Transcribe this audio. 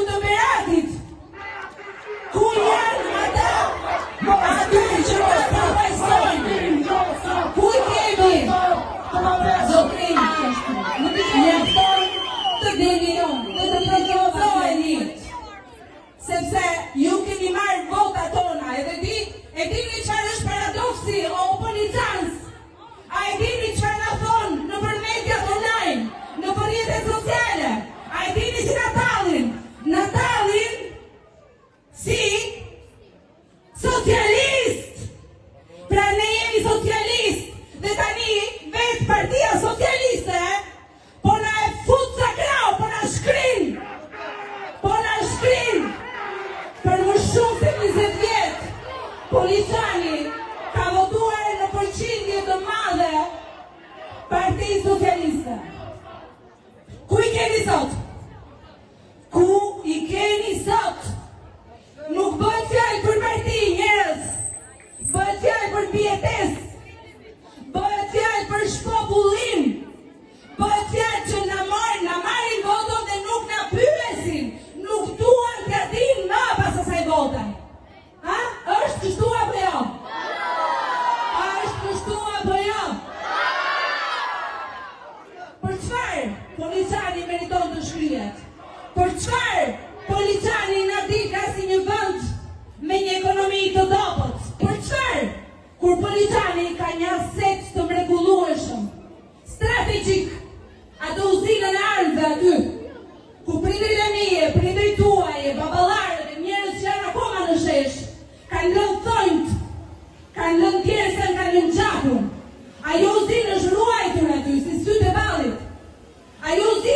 të Beratit? Ku janë ata? Ata që të përvajsojnë? Ku kemi? Zotrin, nuk i jefton të devijoni, të provojeni. Sepse ju keni marrë votat tona, edhe e dini çfarë është paradoksi o oponicans. A e dini çfarë na thonë në për mediat online, në për rrjetet sociale? A e dini si na tallin si socialist? Pra ne jemi socialist dhe tani vetë Partia Socialiste po na e fut sa krau, po na shkrin për më shumë se 20 vjet. Policani ka votuar në përqindje të madhe Partia Socialiste. Ku i keni sot? Ku i keni sot? Nuk bëhet fjalë për parti, njerëz. Bëhet fjalë për pietes. Bëhet fjalë për shpopullim. Bëhet fjalë që na marrin votot dhe nuk na pyesin. Nuk duan t'ja dinë më pas asaj vote. Ha? Është kështu apo jo? A është kështu apo jo? Për çfarë Policani meriton të shkrihet? Për çfarë Policani na di ka si një vend me një ekonomi të dobët? Për çfarë? Kur Policani ka një aset të mrekullueshëm, strategjik, atë uzinën e armëve aty, ku prindërit e mije, prindërit tuaje, baballarët e njerëz që janë akoma në shesh, kanë lënë thonjt, kanë lënë djersën, kanë lënë gjakun. Ajo uzinë është ruajtur aty, si sytë e ballit. Ajo uzinë